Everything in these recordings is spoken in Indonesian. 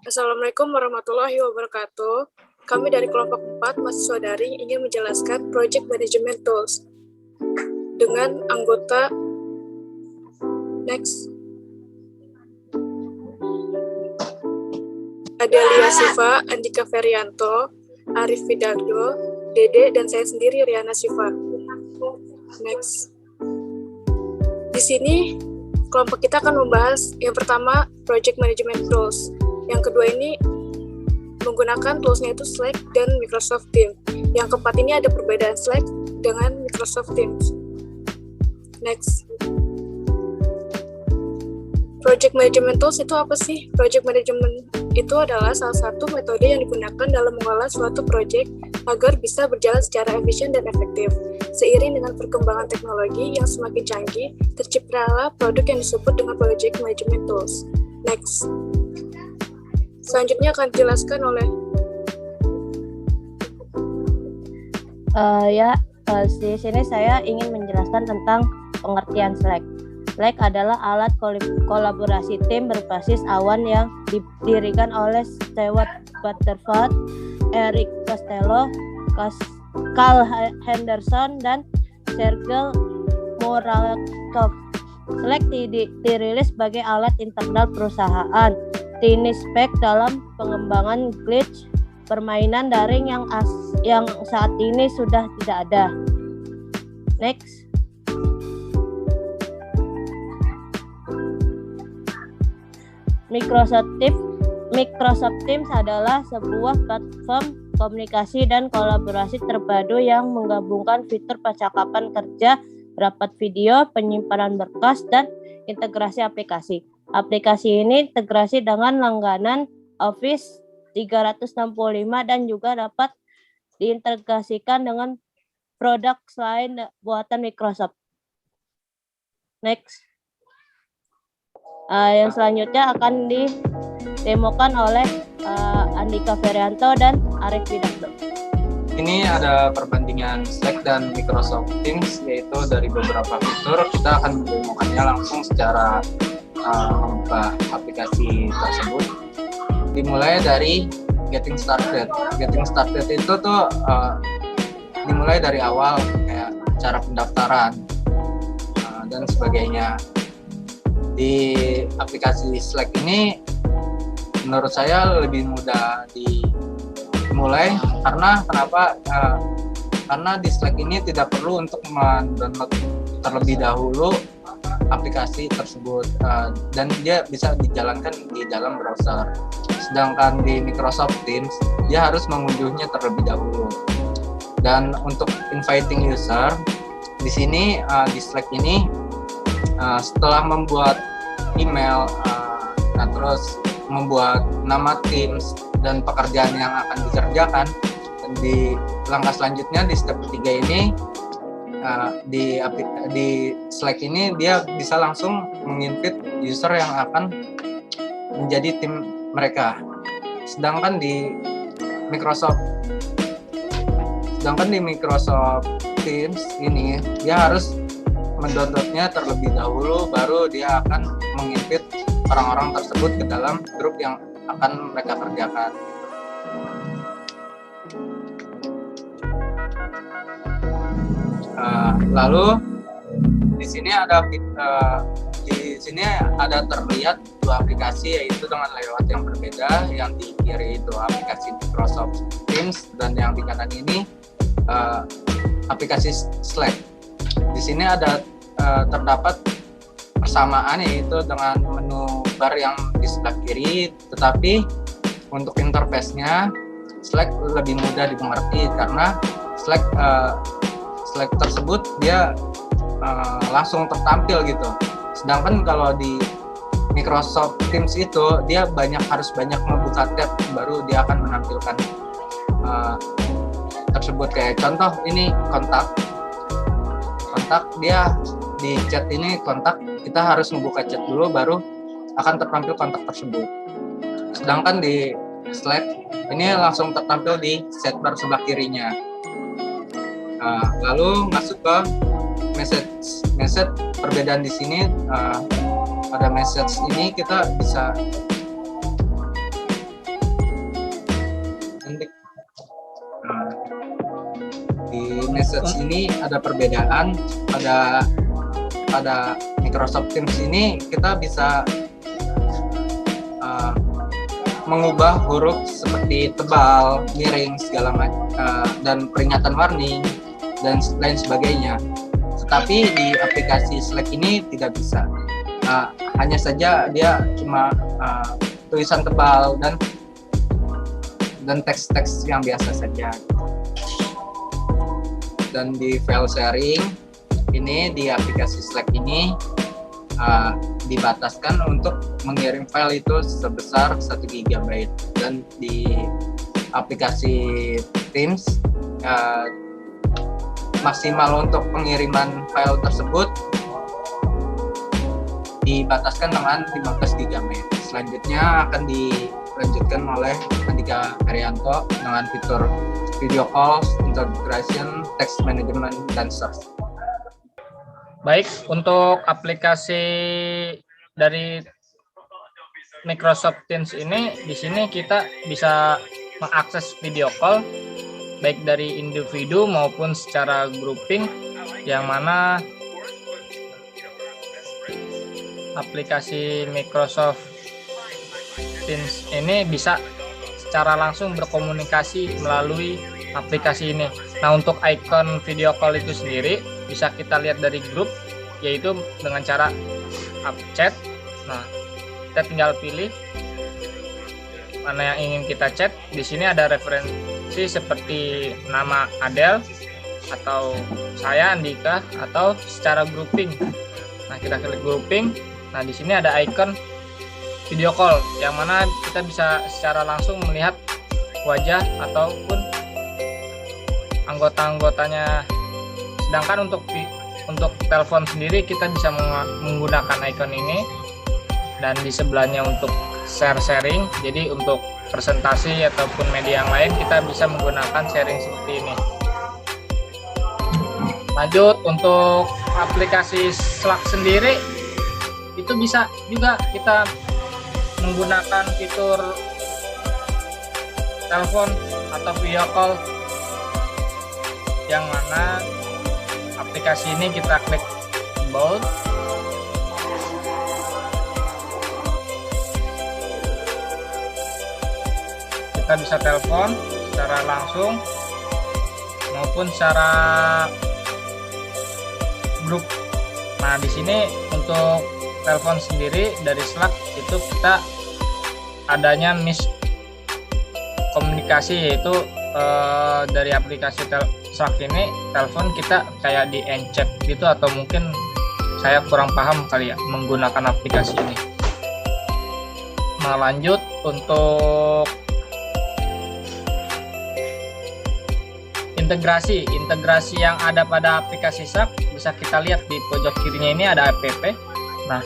Assalamualaikum warahmatullahi wabarakatuh. Kami dari kelompok 4 mahasiswa daring ingin menjelaskan Project Management Tools dengan anggota Next Adelia Siva, Andika Ferianto, Arif Fidaldo, Dede, dan saya sendiri Riana Siva. Next. Di sini kelompok kita akan membahas yang pertama Project Management Tools. Yang kedua ini menggunakan toolsnya itu Slack dan Microsoft Teams. Yang keempat ini ada perbedaan Slack dengan Microsoft Teams. Next. Project Management Tools itu apa sih? Project Management itu adalah salah satu metode yang digunakan dalam mengelola suatu proyek agar bisa berjalan secara efisien dan efektif. Seiring dengan perkembangan teknologi yang semakin canggih, terciptalah produk yang disebut dengan Project Management Tools. Next. Selanjutnya akan dijelaskan oleh di sini saya ingin menjelaskan tentang pengertian Slack. Slack adalah alat kolaborasi tim berbasis awan yang didirikan oleh Stewart Butterfield, Eric Costello, Carl Henderson, dan Sergey Muravkov. Slack dirilis sebagai alat internal perusahaan, tinispek dalam pengembangan glitch permainan daring yang saat ini sudah tidak ada. Next. Microsoft Teams adalah sebuah platform komunikasi dan kolaborasi terpadu yang menggabungkan fitur percakapan kerja, rapat video, penyimpanan berkas, dan integrasi aplikasi. Aplikasi ini integrasi dengan langganan Office 365 dan juga dapat diintegrasikan dengan produk lain buatan Microsoft. Next. Yang selanjutnya akan didemokan oleh Andika Ferianto dan Arif Fidaldo. Ini ada perbandingan Slack dan Microsoft Teams, yaitu dari beberapa fitur. Kita akan mendemokannya langsung secara membuka aplikasi tersebut. Dimulai dari Getting Started. Getting Started itu tuh dimulai dari awal, kayak cara pendaftaran dan sebagainya. Di aplikasi Slack ini menurut saya lebih mudah dimulai karena di Slack ini tidak perlu untuk mendownload terlebih dahulu aplikasi tersebut dan dia bisa dijalankan di dalam browser. Sedangkan di Microsoft Teams dia harus mengunduhnya terlebih dahulu. Dan untuk inviting user di sini di Slack ini setelah membuat email, terus membuat nama Teams dan pekerjaan yang akan dikerjakan, dan di langkah selanjutnya di step ketiga ini di Slack ini dia bisa langsung menginvite user yang akan menjadi tim mereka. Sedangkan di Microsoft Teams ini dia harus mendownloadnya terlebih dahulu, baru dia akan menginvite orang-orang tersebut ke dalam grup yang akan mereka kerjakan. Lalu di sini ada terlihat dua aplikasi, yaitu dengan layout yang berbeda. Yang di kiri itu aplikasi Microsoft Teams dan yang di kanan ini aplikasi Slack. Di sini ada terdapat persamaan, yaitu dengan menu bar yang di sebelah kiri, tetapi untuk interface-nya Slack lebih mudah dimengerti karena Slack tersebut dia langsung tertampil gitu. Sedangkan kalau di Microsoft Teams itu dia harus banyak membuka tab baru dia akan menampilkan tersebut. Kayak contoh ini kontak dia di chat ini kontak, kita harus membuka chat dulu baru akan tertampil kontak tersebut. Sedangkan di Slack ini langsung tertampil di sidebar sebelah kirinya. Lalu masuk ke message. Perbedaan di sini pada message ini kita bisa Elasticsearch ini ada perbedaan pada Microsoft Teams ini. Kita bisa mengubah huruf seperti tebal, miring, segala macam, dan peringatan warning dan lain sebagainya. Tetapi di aplikasi Slack ini tidak bisa. Hanya saja dia cuma tulisan tebal dan teks-teks yang biasa saja. Dan di file sharing ini, di aplikasi Slack ini dibataskan untuk mengirim file itu sebesar 1 GB, dan di aplikasi Teams maksimal untuk pengiriman file tersebut dibataskan dengan 15 GB. Selanjutnya akan dilanjutkan oleh Andika Ferianto dengan fitur video calls, integration, text management, dan search. Baik, untuk aplikasi dari Microsoft Teams ini, di sini kita bisa mengakses video call baik dari individu maupun secara grouping, yang mana aplikasi Microsoft Teams ini bisa secara langsung berkomunikasi melalui aplikasi ini. Nah, untuk icon video call itu sendiri bisa kita lihat dari grup, yaitu dengan cara up chat. Nah, kita tinggal pilih mana yang ingin kita chat. Di sini ada referensi seperti nama Adele atau saya Andika, atau secara grouping. Nah, kita klik grouping. Nah, di sini ada icon video call, yang mana kita bisa secara langsung melihat wajah ataupun anggota-anggotanya. Sedangkan untuk telepon sendiri kita bisa menggunakan icon ini, dan di sebelahnya untuk sharing. Jadi untuk presentasi ataupun media yang lain kita bisa menggunakan sharing seperti ini. Lanjut, untuk aplikasi Slack sendiri itu bisa juga kita menggunakan fitur telepon atau video call, yang mana aplikasi ini kita klik about, kita bisa telepon secara langsung maupun secara grup. Nah, di sini untuk telepon sendiri dari Slack itu kita adanya miskomunikasi, yaitu dari aplikasi Slack ini telepon kita kayak di encrypt gitu, atau mungkin saya kurang paham kali ya menggunakan aplikasi ini. Nah, lanjut untuk integrasi yang ada pada aplikasi Slack bisa kita lihat di pojok kirinya ini ada app. Nah,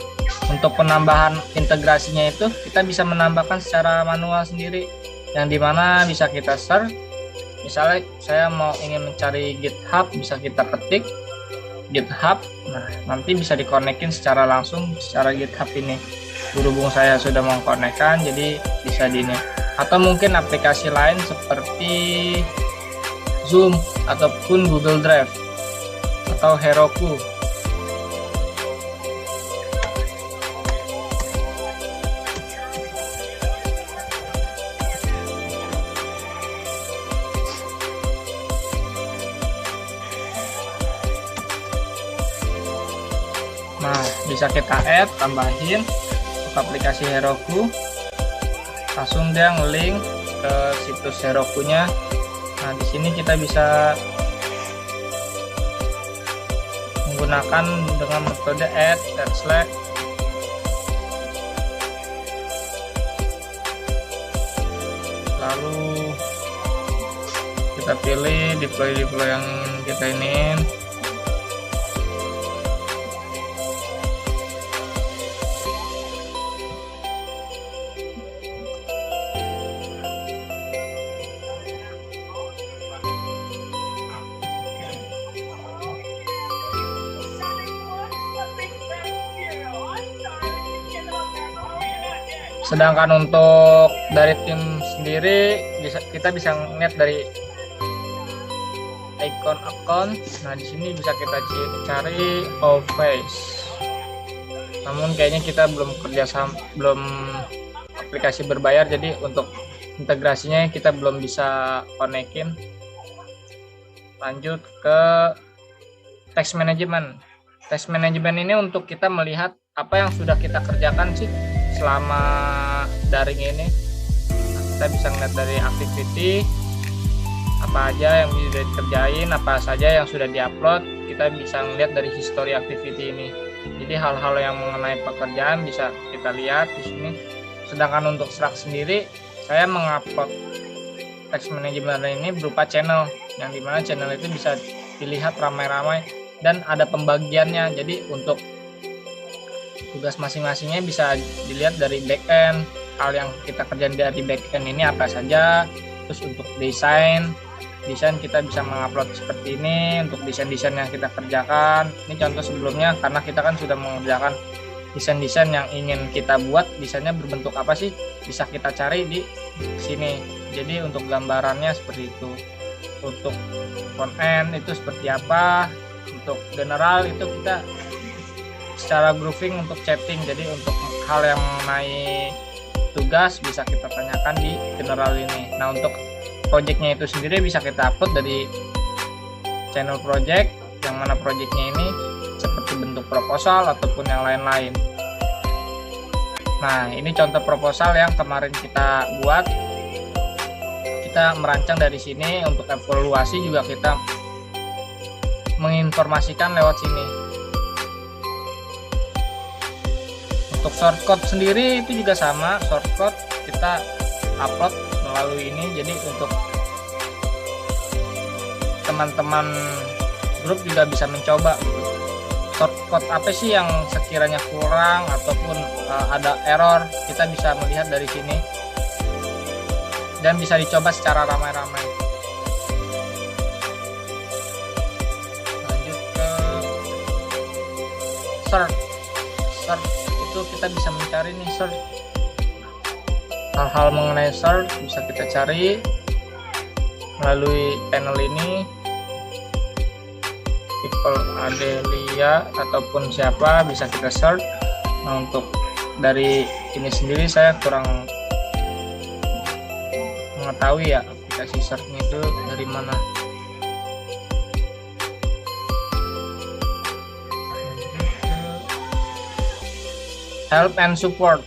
untuk penambahan integrasinya itu kita bisa menambahkan secara manual sendiri, yang dimana bisa kita search. Misalnya saya ingin mencari GitHub, bisa kita ketik GitHub. Nah, nanti bisa dikonekin secara langsung secara GitHub ini. Berhubung saya sudah mengkonekkan, jadi bisa di ini. Atau mungkin aplikasi lain seperti Zoom ataupun Google Drive atau Heroku. Nah, bisa kita add, tambahin untuk aplikasi Heroku. Langsung dia nge-link ke situs Herokunya. Nah, di sini kita bisa menggunakan dengan metode add Slack. Lalu kita pilih deploy yang kita ingin. Sedangkan untuk dari tim sendiri kita bisa melihat dari icon akun. Nah, di sini bisa kita cari Office. Namun kayaknya kita belum belum aplikasi berbayar, jadi untuk integrasinya kita belum bisa konekin. Lanjut ke Task Management. Task Management ini untuk kita melihat apa yang sudah kita kerjakan sih selama daring ini. Nah, kita bisa melihat dari activity apa aja yang sudah dikerjain, apa saja yang sudah diupload. Kita bisa melihat dari history activity ini. Jadi hal-hal yang mengenai pekerjaan bisa kita lihat di sini. Sedangkan untuk Slack sendiri, saya mengupload Task Management ini berupa channel, yang dimana channel itu bisa dilihat ramai-ramai dan ada pembagiannya. Jadi untuk tugas masing-masingnya bisa dilihat dari backend, hal yang kita kerjain dari backend ini apa saja. Terus untuk desain kita bisa mengupload seperti ini untuk desain-desain yang kita kerjakan. Ini contoh sebelumnya, karena kita kan sudah mengerjakan desain-desain yang ingin kita buat, desainnya berbentuk apa sih, bisa kita cari di sini. Jadi untuk gambarannya seperti itu. Untuk front end itu seperti apa, untuk general itu kita secara grouping untuk chatting. Jadi untuk hal yang mengenai tugas bisa kita tanyakan di general ini. Nah, untuk projectnya itu sendiri bisa kita upload dari channel project, yang mana projectnya ini seperti bentuk proposal ataupun yang lain-lain. Nah, ini contoh proposal yang kemarin kita buat. Kita merancang dari sini. Untuk evaluasi juga kita menginformasikan lewat sini. Untuk shortcode sendiri itu juga sama, shortcode kita upload melalui ini. Jadi untuk teman-teman grup juga bisa mencoba gitu. Shortcode apa sih yang sekiranya kurang ataupun ada error, kita bisa melihat dari sini dan bisa dicoba secara ramai-ramai. Lanjut ke search itu kita bisa mencari nih, search hal-hal mengenai search bisa kita cari melalui panel ini. People Adelia ataupun siapa bisa kita search. Nah, untuk dari ini sendiri saya kurang mengetahui ya aplikasi search-nya itu dari mana. Help and support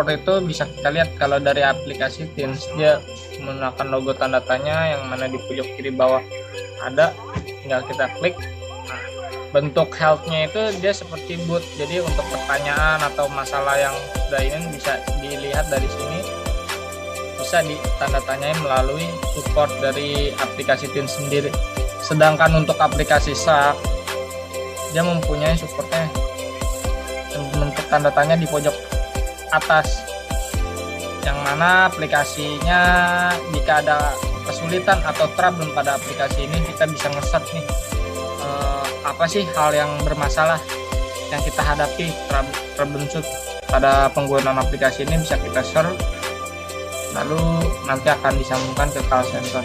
itu bisa kita lihat kalau dari aplikasi Teams, dia menggunakan logo tanda tanya yang mana di pojok kiri bawah ada, tinggal kita klik. Nah, bentuk help-nya itu dia seperti bot, jadi untuk pertanyaan atau masalah yang sudah ini bisa dilihat dari sini, bisa ditanda tanyain melalui support dari aplikasi Teams sendiri. Sedangkan untuk aplikasi Slack, dia mempunyai supportnya bentuk tanda tanya di pojok atas, yang mana aplikasinya jika ada kesulitan atau trouble pada aplikasi ini, kita bisa nge-search nih apa sih hal yang bermasalah yang kita hadapi, troubleshoot pada penggunaan aplikasi ini bisa kita search, lalu nanti akan disambungkan ke call center.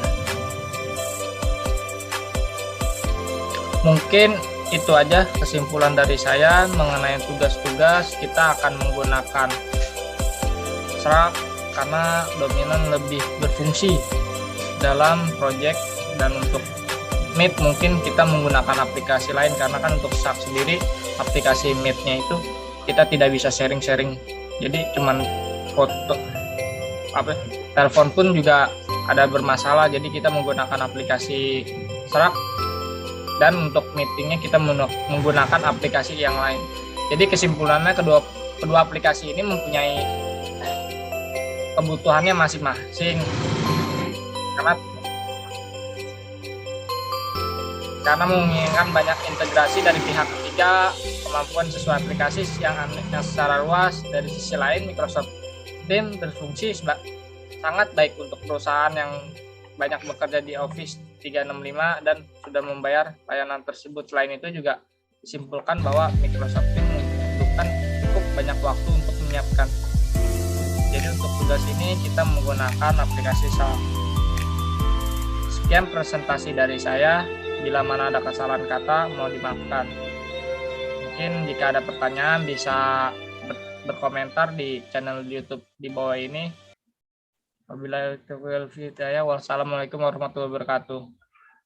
Mungkin itu aja kesimpulan dari saya mengenai tugas-tugas. Kita akan menggunakan Slack karena dominan lebih berfungsi dalam project, dan untuk Meet mungkin kita menggunakan aplikasi lain, karena kan untuk Slack sendiri aplikasi Meet-nya itu kita tidak bisa sharing-sharing, jadi cuman foto telepon pun juga ada bermasalah, jadi kita menggunakan aplikasi Slack. Dan untuk meetingnya kita menggunakan aplikasi yang lain. Jadi kesimpulannya kedua aplikasi ini mempunyai kebutuhannya masing-masing. Karena menginginkan banyak integrasi dari pihak ketiga, kemampuan sesuai aplikasi yang secara luas. Dari sisi lain, Microsoft Teams berfungsi sangat baik untuk perusahaan yang banyak bekerja di Office 365 dan sudah membayar layanan tersebut. Selain itu juga disimpulkan bahwa Microsoft Teams membutuhkan cukup banyak waktu untuk menyiapkan. Jadi untuk tugas ini kita menggunakan aplikasi Slack. Sekian presentasi dari saya. Bila mana ada kesalahan kata, mohon dimaafkan. Mungkin jika ada pertanyaan bisa berkomentar di channel YouTube di bawah ini. Wabillahi taufiq wal hidayah. Wassalamualaikum warahmatullahi wabarakatuh.